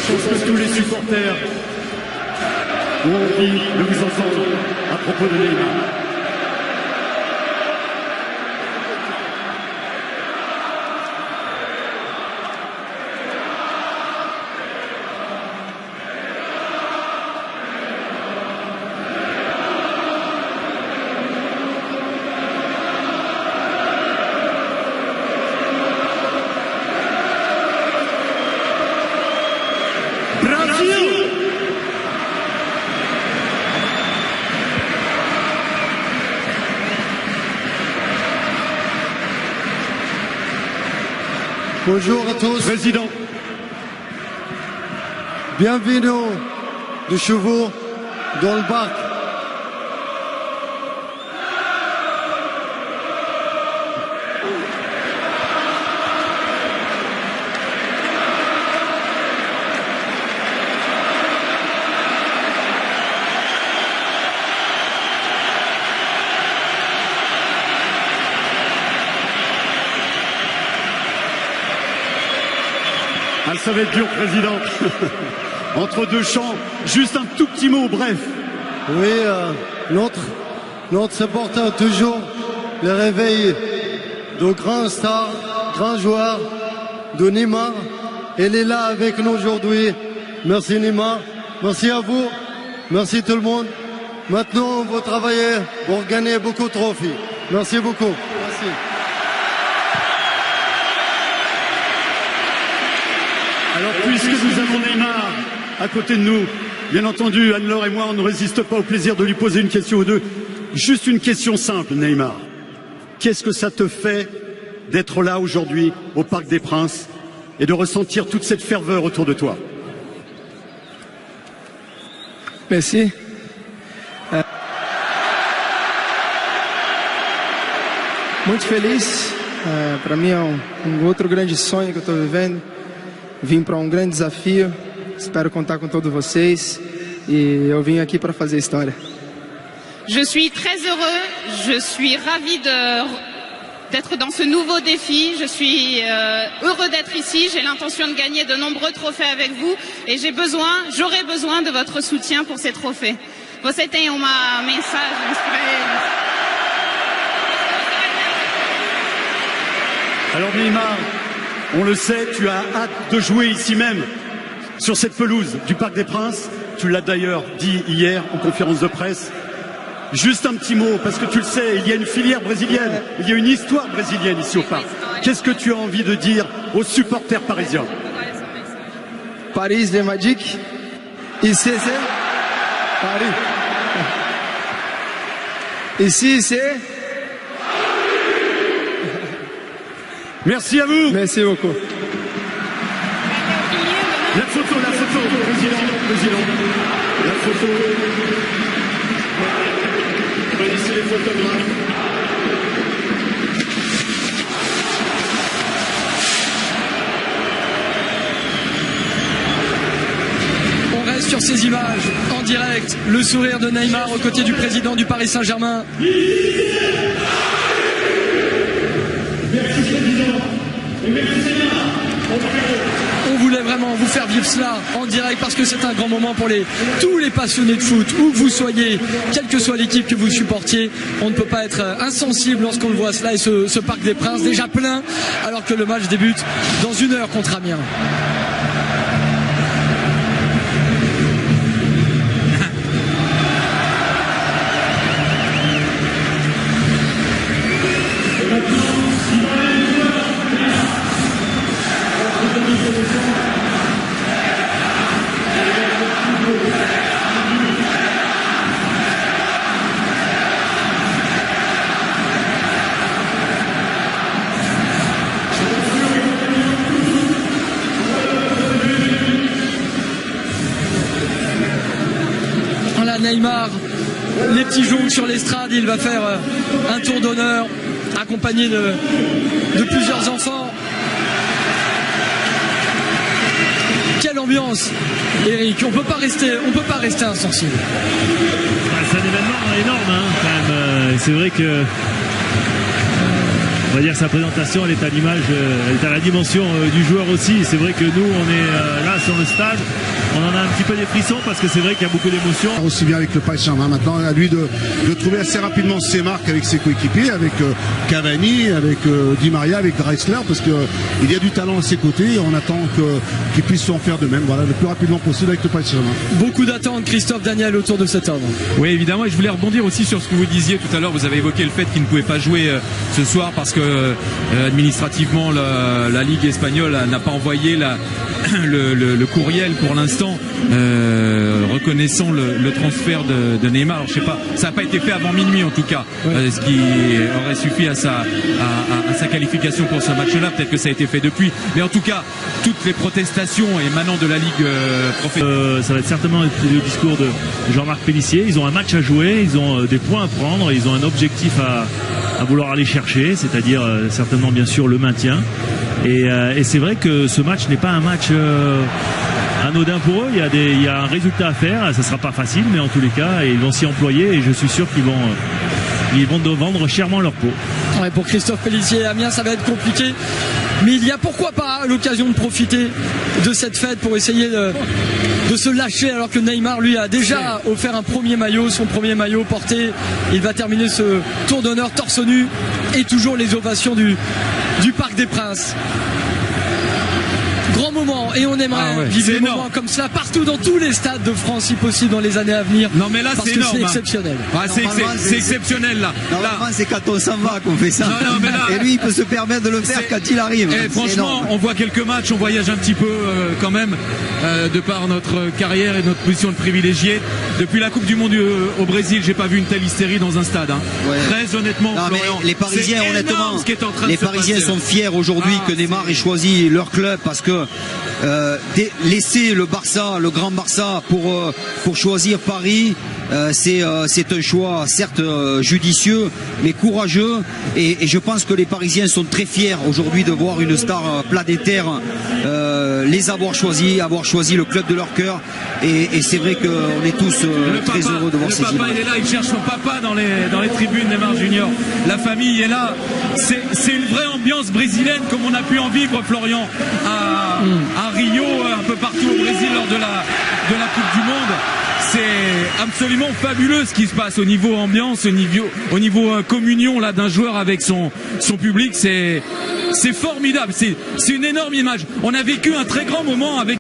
pense que tous les supporters ont envie de vous entendre à propos de Neymar. Bonjour à tous. Président. Bienvenue de chevaux dans le parc. Ah, ça va être dur, Président. Entre deux chants, juste un tout petit mot, bref. Oui, notre supporter toujours le réveil de grands stars, grands joueurs de Neymar. Elle est là avec nous aujourd'hui. Merci Neymar, merci à vous, merci tout le monde. Maintenant, on va travailler pour gagner beaucoup de trophées. Merci beaucoup. Merci. Alors, puisque nous avons Neymar à côté de nous, bien entendu, Anne-Laure et moi, on ne résiste pas au plaisir de lui poser une question ou deux. Juste une question simple, Neymar. Qu'est-ce que ça te fait d'être là aujourd'hui, au Parc des Princes, et de ressentir toute cette ferveur autour de toi? Merci. Muito feliz. Para mim é outro grande sonho que eu estou vivendo. Vim para grande desafio. Espero contar com todos vocês. E eu vim aqui para fazer história. Je suis très heureux. Je suis ravi d'être dans ce nouveau défi. Je suis heureux d'être ici. J'ai l'intention de gagner de nombreux trophées avec vous. Et j'aurai besoin de votre soutien pour ces trophées. Você tem uma mensagem para eles? Alors Neymar, on le sait, tu as hâte de jouer ici même, sur cette pelouse du Parc des Princes. Tu l'as d'ailleurs dit hier en conférence de presse. Juste un petit mot, parce que tu le sais, il y a une filière brésilienne, il y a une histoire brésilienne ici au Parc. Qu'est-ce que tu as envie de dire aux supporters parisiens? Paris, Magic. Ici, c'est Paris. Ici, c'est... Merci à vous. Merci beaucoup. La photo, président. La photo. Choisissez les photographes. On reste sur ces images en direct, le sourire de Neymar aux côtés du président du Paris Saint-Germain. On voulait vraiment vous faire vivre cela en direct parce que c'est un grand moment pour tous les passionnés de foot, où que vous soyez, quelle que soit l'équipe que vous supportiez. On ne peut pas être insensible lorsqu'on le voit cela et ce Parc des Princes déjà plein alors que le match débute dans 1 heure contre Amiens. Neymar, les petits joncs sur l'estrade, il va faire un tour d'honneur accompagné de plusieurs enfants. Quelle ambiance, Eric, on peut pas rester insensible. C'est un événement énorme, hein, quand même. C'est vrai que on va dire que sa présentation, elle est à l'image, elle est à la dimension du joueur aussi. C'est vrai que nous, on est là sur le stade, on en a un petit peu des frissons parce que c'est vrai qu'il y a beaucoup d'émotions. Aussi bien avec le Paris Saint-Germain, maintenant à lui de trouver assez rapidement ses marques avec ses coéquipiers, avec Cavani, avec Di Maria, avec Dreisler, parce que il y a du talent à ses côtés et on attend qu'il puisse en faire de même, voilà, le plus rapidement possible avec le Paris Saint-Germain. Beaucoup d'attentes, Christophe Daniel, autour de cet homme. Oui, évidemment, et je voulais rebondir aussi sur ce que vous disiez tout à l'heure. Vous avez évoqué le fait qu'il ne pouvait pas jouer ce soir parce que administrativement la Ligue espagnole n'a pas envoyé le courriel pour l'instant reconnaissant le transfert de Neymar. Alors, je sais pas, ça n'a pas été fait avant minuit en tout cas, ce qui aurait suffi à sa qualification pour ce match-là. Peut-être que ça a été fait depuis, mais en tout cas, toutes les protestations émanant de la Ligue professionnelle. Ça va être certainement le discours de Jean-Marc Pélissier. Ils ont un match à jouer, ils ont des points à prendre, ils ont un objectif à vouloir aller chercher, c'est-à-dire certainement bien sûr le maintien. Et c'est vrai que ce match n'est pas un match anodin pour eux. Il y a un résultat à faire. Ça sera pas facile, mais en tous les cas, ils vont s'y employer et je suis sûr qu'ils vont vendre chèrement leur peau. Ouais, pour Christophe Pélissier, Amiens, ça va être compliqué. Mais il y a pourquoi pas l'occasion de profiter de cette fête pour essayer de se lâcher, alors que Neymar lui a déjà offert un premier maillot, son premier maillot porté. Il va terminer ce tour d'honneur torse nu et toujours les ovations du Parc des Princes. Grand moment, et on aimerait vivre des moments comme cela partout dans tous les stades de France si possible dans les années à venir. Non mais là c'est énorme, c'est exceptionnel. C'est exceptionnel là. Normalement c'est quand on s'en va qu'on fait ça. Non, mais là, et lui il peut se permettre de le faire quand il arrive. Et franchement, on voit quelques matchs, on voyage un petit peu quand même de par notre carrière et notre position de privilégié. Depuis la Coupe du Monde au Brésil, j'ai pas vu une telle hystérie dans un stade. Hein. Ouais. Très honnêtement, non, Florian, les Parisiens, honnêtement, ce qui est en train les de se Parisiens passer, sont fiers aujourd'hui que Neymar ait choisi leur club parce que laisser le Barça, le grand Barça pour choisir Paris, c'est un choix certes judicieux mais courageux et je pense que les Parisiens sont très fiers aujourd'hui de voir une star planétaire les avoir choisi le club de leur cœur et c'est vrai qu'on est tous très heureux de voir ces images. Le papa il est là, il cherche son papa dans les tribunes Neymar Junior. La famille est là, c'est une vraie ambiance brésilienne comme on a pu en vivre, Florian, à Rio, un peu partout au Brésil lors de la Coupe du Monde. C'est absolument fabuleux ce qui se passe au niveau ambiance, au niveau communion là d'un joueur avec son public. C'est formidable, c'est une énorme image. On a vécu un très grand moment avec